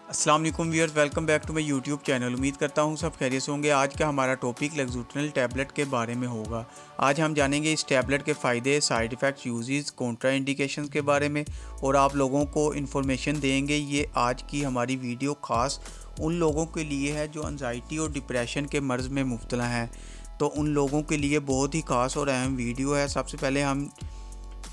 अस्सलाम वालेकुम viewers, welcome back to my YouTube channel. उम्मीद करता हूँ सब खैरियत से होंगे। आज का हमारा टॉपिक लेक्सुटनल टैबलेट के बारे में होगा। आज हम जानेंगे इस टैबलेट के फ़ायदे, side effects, uses, Contra indications के बारे में और आप लोगों को इन्फॉर्मेशन देंगे। ये आज की हमारी वीडियो ख़ास उन लोगों के लिए है जो एंजाइटी और डिप्रेशन के मर्ज़ में मुब्तला हैं, तो उन लोगों के लिए बहुत ही ख़ास और अहम वीडियो है। सबसे पहले हम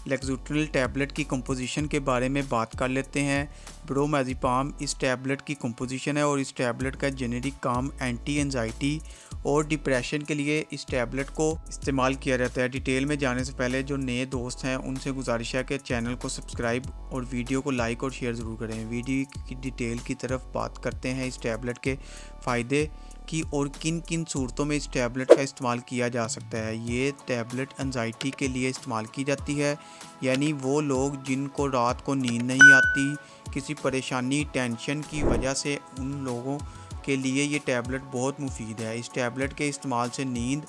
लेक्सुटनल टैबलेट की कंपोजिशन के बारे में बात कर लेते हैं। ब्रोमाज़ेपाम इस टैबलेट की कंपोजिशन है और इस टैबलेट का जेनेरिक काम एंटी एंजाइटी और डिप्रेशन के लिए इस टैबलेट को इस्तेमाल किया जाता है। डिटेल में जाने से पहले जो नए दोस्त हैं उनसे गुजारिश है कि चैनल को सब्सक्राइब और वीडियो को लाइक और शेयर ज़रूर करें। वीडियो की डिटेल की तरफ बात करते हैं इस टैबलेट के फ़ायदे की और किन किन सूरतों में इस टैबलेट का इस्तेमाल किया जा सकता है। ये टैबलेट एंजाइटी के लिए इस्तेमाल की जाती है, यानी वो लोग जिनको रात को नींद नहीं आती, किसी परेशानी टेंशन की वजह से, उन लोगों के लिए ये टैबलेट बहुत मुफीद है। इस टैबलेट के इस्तेमाल से नींद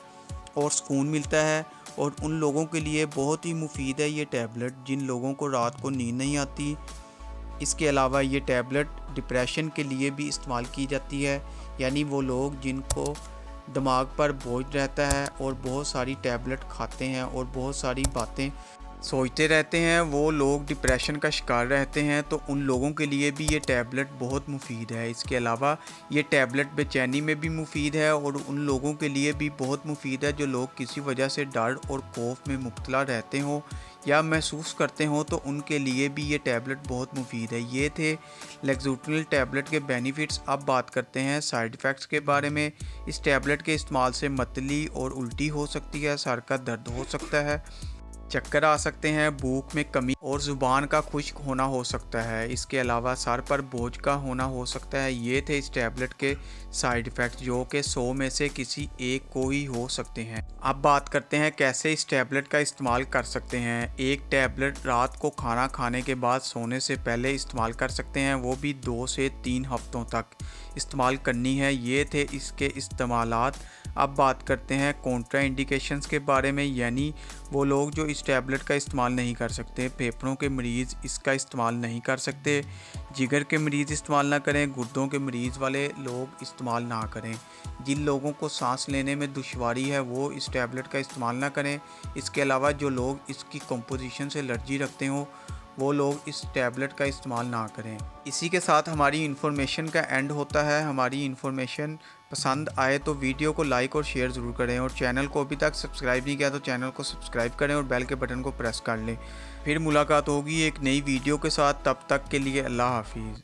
और सुकून मिलता है और उन लोगों के लिए बहुत ही मुफीद है ये टैबलेट जिन लोगों को रात को नींद नहीं आती। इसके अलावा ये टैबलेट डिप्रेशन के लिए भी इस्तेमाल की जाती है, यानी वो लोग जिनको दिमाग पर बोझ रहता है और बहुत सारी टैबलेट खाते हैं और बहुत सारी बातें सोचते रहते हैं, वो लोग डिप्रेशन का शिकार रहते हैं, तो उन लोगों के लिए भी ये टैबलेट बहुत मुफीद है। इसके अलावा ये टैबलेट बेचैनी में भी मुफीद है और उन लोगों के लिए भी बहुत मुफीद है जो लोग किसी वजह से डर और खौफ में मुब्तला रहते हों या महसूस करते हों, तो उनके लिए भी ये टैबलेट बहुत मुफीद है। ये थे लेक्सुटनल टैबलेट के बेनिफिट्स। अब बात करते हैं साइड इफ़ेक्ट्स के बारे में। इस टैबलेट के इस्तेमाल से मतली और उल्टी हो सकती है, सर का दर्द हो सकता है, चक्कर आ सकते हैं, भूख में कमी और ज़ुबान का खुश्क होना हो सकता है। इसके अलावा सर पर बोझ का होना हो सकता है। ये थे इस टैबलेट के साइड इफ़ेक्ट जो कि 100 में से किसी एक को ही हो सकते हैं। अब बात करते हैं कैसे इस टैबलेट का इस्तेमाल कर सकते हैं। एक टैबलेट रात को खाना खाने के बाद सोने से पहले इस्तेमाल कर सकते हैं, वो भी 2 से 3 हफ्तों तक इस्तेमाल करनी है। ये थे इसके इस्तेमालात। अब बात करते हैं कॉन्ट्रा इंडिकेशंस के बारे में, यानी वो लोग जो इस टैबलेट का इस्तेमाल नहीं कर सकते। फेफड़ों के मरीज़ इसका इस्तेमाल नहीं कर सकते, जिगर के मरीज़ इस्तेमाल ना करें, गुर्दों के मरीज़ वाले लोग इस्तेमाल ना करें। जिन लोगों को सांस लेने में दुश्वारी है वो इस टैबलेट का इस्तेमाल ना करें। इसके अलावा जो लोग इसकी कंपोजिशन से एलर्जी रखते हो वो लोग इस टैबलेट का इस्तेमाल ना करें। इसी के साथ हमारी इन्फॉर्मेशन का एंड होता है। हमारी इन्फॉर्मेशन पसंद आए तो वीडियो को लाइक और शेयर ज़रूर करें और चैनल को अभी तक सब्सक्राइब नहीं किया तो चैनल को सब्सक्राइब करें और बेल के बटन को प्रेस कर लें। फिर मुलाकात होगी एक नई वीडियो के साथ, तब तक के लिए अल्लाह हाफिज़।